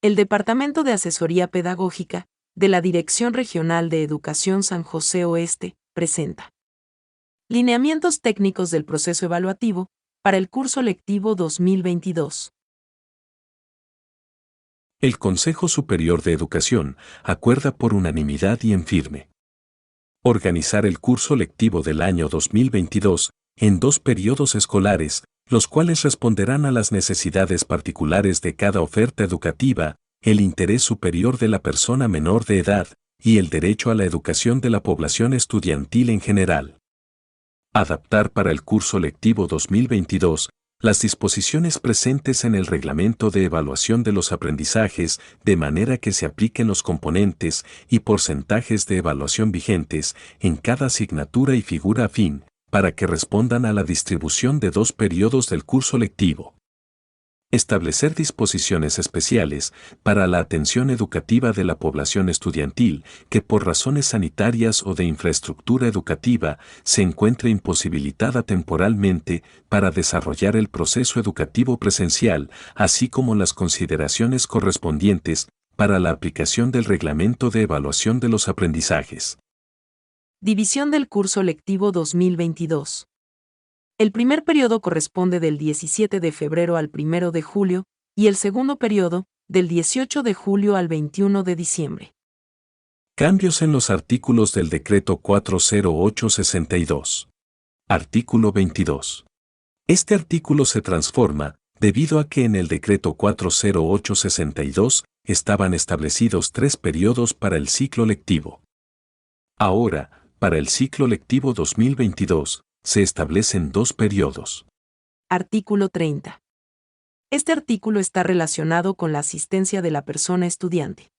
El Departamento de Asesoría Pedagógica de la Dirección Regional de Educación San José Oeste presenta Lineamientos técnicos del proceso evaluativo para el curso lectivo 2022. El Consejo Superior de Educación acuerda por unanimidad y en firme organizar el curso lectivo del año 2022 en 2 periodos escolares, los cuales responderán a las necesidades particulares de cada oferta educativa, el interés superior de la persona menor de edad y el derecho a la educación de la población estudiantil en general. Adaptar para el curso lectivo 2022 las disposiciones presentes en el Reglamento de Evaluación de los Aprendizajes de manera que se apliquen los componentes y porcentajes de evaluación vigentes en cada asignatura y figura afín, para que respondan a la distribución de 2 periodos del curso lectivo. Establecer disposiciones especiales para la atención educativa de la población estudiantil que por razones sanitarias o de infraestructura educativa se encuentre imposibilitada temporalmente para desarrollar el proceso educativo presencial, así como las consideraciones correspondientes para la aplicación del Reglamento de Evaluación de los Aprendizajes. División del curso lectivo 2022. El primer periodo corresponde del 17 de febrero al 1 de julio y el segundo periodo del 18 de julio al 21 de diciembre. Cambios en los artículos del Decreto 408/62. Artículo 22. Este artículo se transforma debido a que en el Decreto 408/62 estaban establecidos 3 periodos para el ciclo lectivo. Ahora, para el ciclo lectivo 2022, se establecen 2 periodos. Artículo 30. Este artículo está relacionado con la asistencia de la persona estudiante.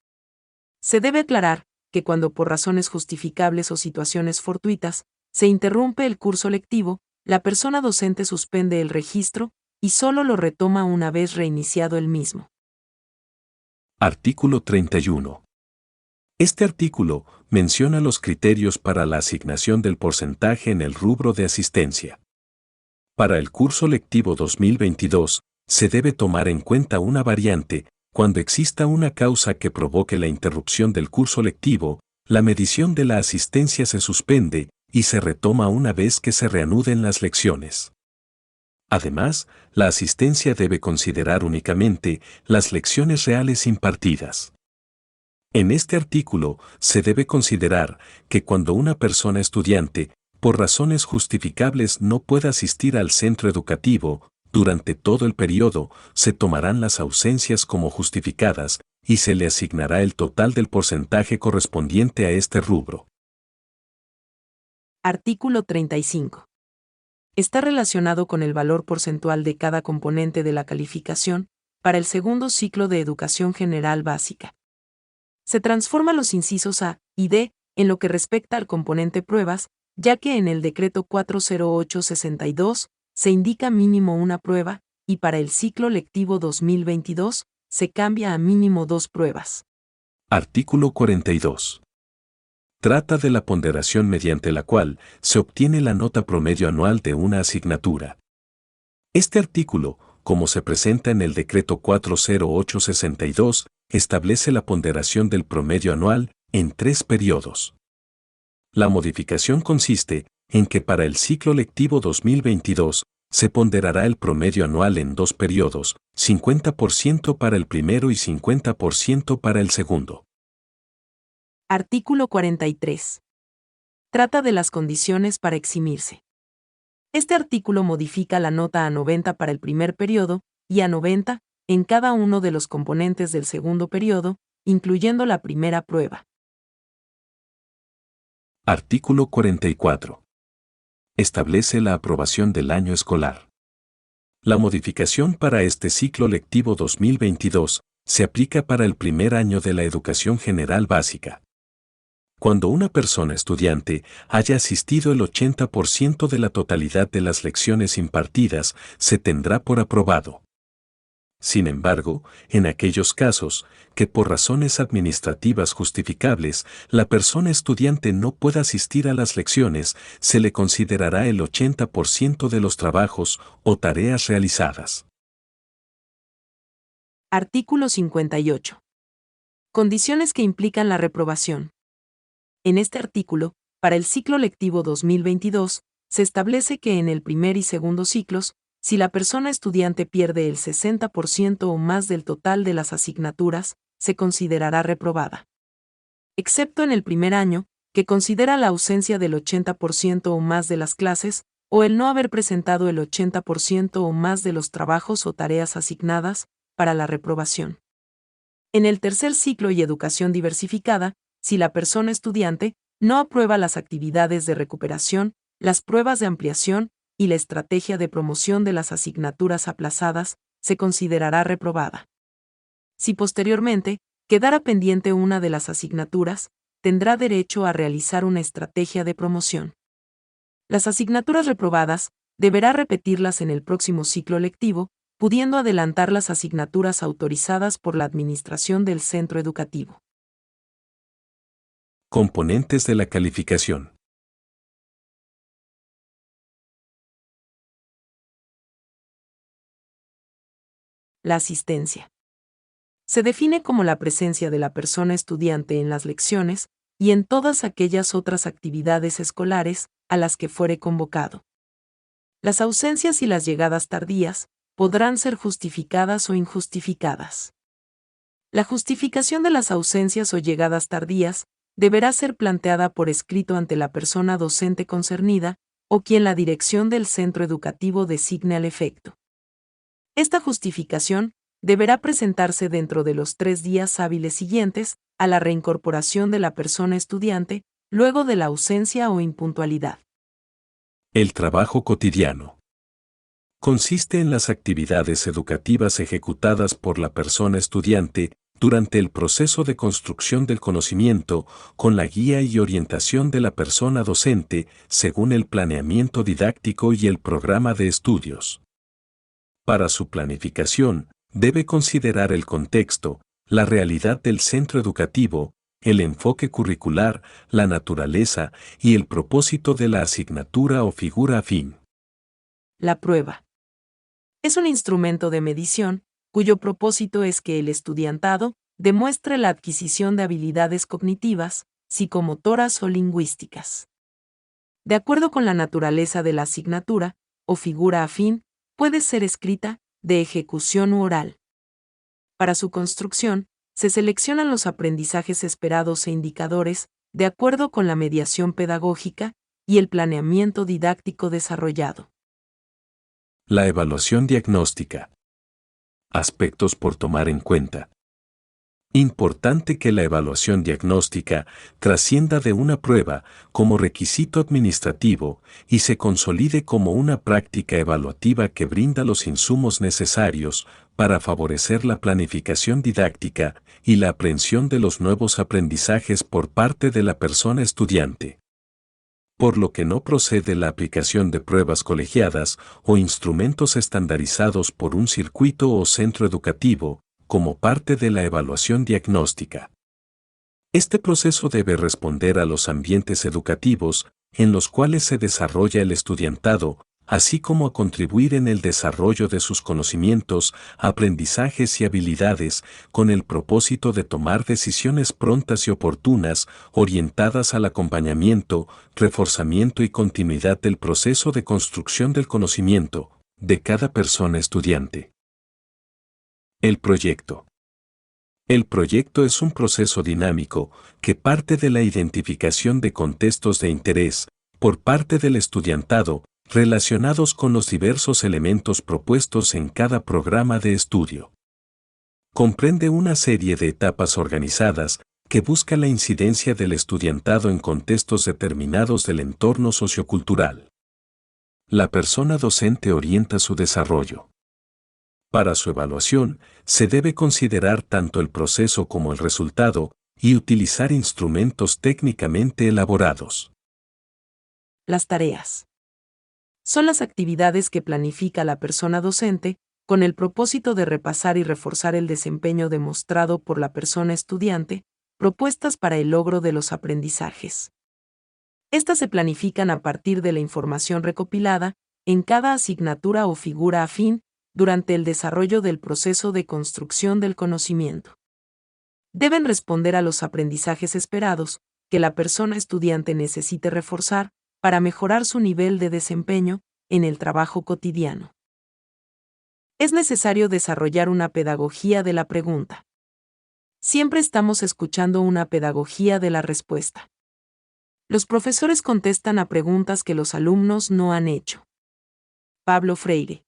Se debe aclarar que cuando por razones justificables o situaciones fortuitas se interrumpe el curso lectivo, la persona docente suspende el registro y solo lo retoma una vez reiniciado el mismo. Artículo 31. Este artículo menciona los criterios para la asignación del porcentaje en el rubro de asistencia. Para el curso lectivo 2022, se debe tomar en cuenta una variante. Cuando exista una causa que provoque la interrupción del curso lectivo, la medición de la asistencia se suspende y se retoma una vez que se reanuden las lecciones. Además, la asistencia debe considerar únicamente las lecciones reales impartidas. En este artículo, se debe considerar que cuando una persona estudiante, por razones justificables, no pueda asistir al centro educativo, durante todo el periodo, se tomarán las ausencias como justificadas y se le asignará el total del porcentaje correspondiente a este rubro. Artículo 35. Está relacionado con el valor porcentual de cada componente de la calificación para el segundo ciclo de educación general básica. Se transforma los incisos A y D en lo que respecta al componente pruebas, ya que en el Decreto 408/62 se indica mínimo una prueba, y para el ciclo lectivo 2022 se cambia a mínimo 2 pruebas. Artículo 42. Trata de la ponderación mediante la cual se obtiene la nota promedio anual de una asignatura. Este artículo, como se presenta en el Decreto 408/62, establece la ponderación del promedio anual en 3 periodos. La modificación consiste en que para el ciclo lectivo 2022 se ponderará el promedio anual en 2 periodos, 50% para el primero y 50% para el segundo. Artículo 43. Trata de las condiciones para eximirse. Este artículo modifica la nota a 90 para el primer periodo y a 90 en cada uno de los componentes del segundo periodo, incluyendo la primera prueba. Artículo 44. Establece la aprobación del año escolar. La modificación para este ciclo lectivo 2022 se aplica para el primer año de la educación general básica. Cuando una persona estudiante haya asistido el 80% de la totalidad de las lecciones impartidas, se tendrá por aprobado. Sin embargo, en aquellos casos que por razones administrativas justificables la persona estudiante no pueda asistir a las lecciones, se le considerará el 80% de los trabajos o tareas realizadas. Artículo 58. Condiciones que implican la reprobación. En este artículo, para el ciclo lectivo 2022, se establece que en el primer y segundo ciclos, si la persona estudiante pierde el 60% o más del total de las asignaturas, se considerará reprobada. Excepto en el primer año, que considera la ausencia del 80% o más de las clases, o el no haber presentado el 80% o más de los trabajos o tareas asignadas, para la reprobación. En el tercer ciclo y educación diversificada, si la persona estudiante no aprueba las actividades de recuperación, las pruebas de ampliación y la estrategia de promoción de las asignaturas aplazadas, se considerará reprobada. Si posteriormente quedara pendiente una de las asignaturas, tendrá derecho a realizar una estrategia de promoción. Las asignaturas reprobadas deberá repetirlas en el próximo ciclo lectivo, pudiendo adelantar las asignaturas autorizadas por la administración del centro educativo. Componentes de la calificación. La asistencia. Se define como la presencia de la persona estudiante en las lecciones y en todas aquellas otras actividades escolares a las que fuere convocado. Las ausencias y las llegadas tardías podrán ser justificadas o injustificadas. La justificación de las ausencias o llegadas tardías deberá ser planteada por escrito ante la persona docente concernida o quien la dirección del centro educativo designe al efecto. Esta justificación deberá presentarse dentro de los 3 días hábiles siguientes a la reincorporación de la persona estudiante, luego de la ausencia o impuntualidad. El trabajo cotidiano. Consiste en las actividades educativas ejecutadas por la persona estudiante durante el proceso de construcción del conocimiento, con la guía y orientación de la persona docente, según el planeamiento didáctico y el programa de estudios. Para su planificación, debe considerar el contexto, la realidad del centro educativo, el enfoque curricular, la naturaleza y el propósito de la asignatura o figura afín. La prueba. Es un instrumento de medición cuyo propósito es que el estudiantado demuestre la adquisición de habilidades cognitivas, psicomotoras o lingüísticas. De acuerdo con la naturaleza de la asignatura o figura afín, puede ser escrita, de ejecución u oral. Para su construcción, se seleccionan los aprendizajes esperados e indicadores, de acuerdo con la mediación pedagógica y el planeamiento didáctico desarrollado. La evaluación diagnóstica. Aspectos por tomar en cuenta. Importante que la evaluación diagnóstica trascienda de una prueba como requisito administrativo y se consolide como una práctica evaluativa que brinda los insumos necesarios para favorecer la planificación didáctica y la aprehensión de los nuevos aprendizajes por parte de la persona estudiante. Por lo que no procede la aplicación de pruebas colegiadas o instrumentos estandarizados por un circuito o centro educativo, como parte de la evaluación diagnóstica. Este proceso debe responder a los ambientes educativos en los cuales se desarrolla el estudiantado, así como a contribuir en el desarrollo de sus conocimientos, aprendizajes y habilidades, con el propósito de tomar decisiones prontas y oportunas, orientadas al acompañamiento, reforzamiento y continuidad del proceso de construcción del conocimiento de cada persona estudiante. El proyecto. El proyecto es un proceso dinámico que parte de la identificación de contextos de interés por parte del estudiantado relacionados con los diversos elementos propuestos en cada programa de estudio. Comprende una serie de etapas organizadas que busca la incidencia del estudiantado en contextos determinados del entorno sociocultural. La persona docente orienta su desarrollo. Para su evaluación, se debe considerar tanto el proceso como el resultado y utilizar instrumentos técnicamente elaborados. Las tareas. Son las actividades que planifica la persona docente con el propósito de repasar y reforzar el desempeño demostrado por la persona estudiante, propuestas para el logro de los aprendizajes. Estas se planifican a partir de la información recopilada en cada asignatura o figura afín, durante el desarrollo del proceso de construcción del conocimiento. Deben responder a los aprendizajes esperados que la persona estudiante necesite reforzar para mejorar su nivel de desempeño en el trabajo cotidiano. Es necesario desarrollar una pedagogía de la pregunta. Siempre estamos escuchando una pedagogía de la respuesta. Los profesores contestan a preguntas que los alumnos no han hecho. Pablo Freire.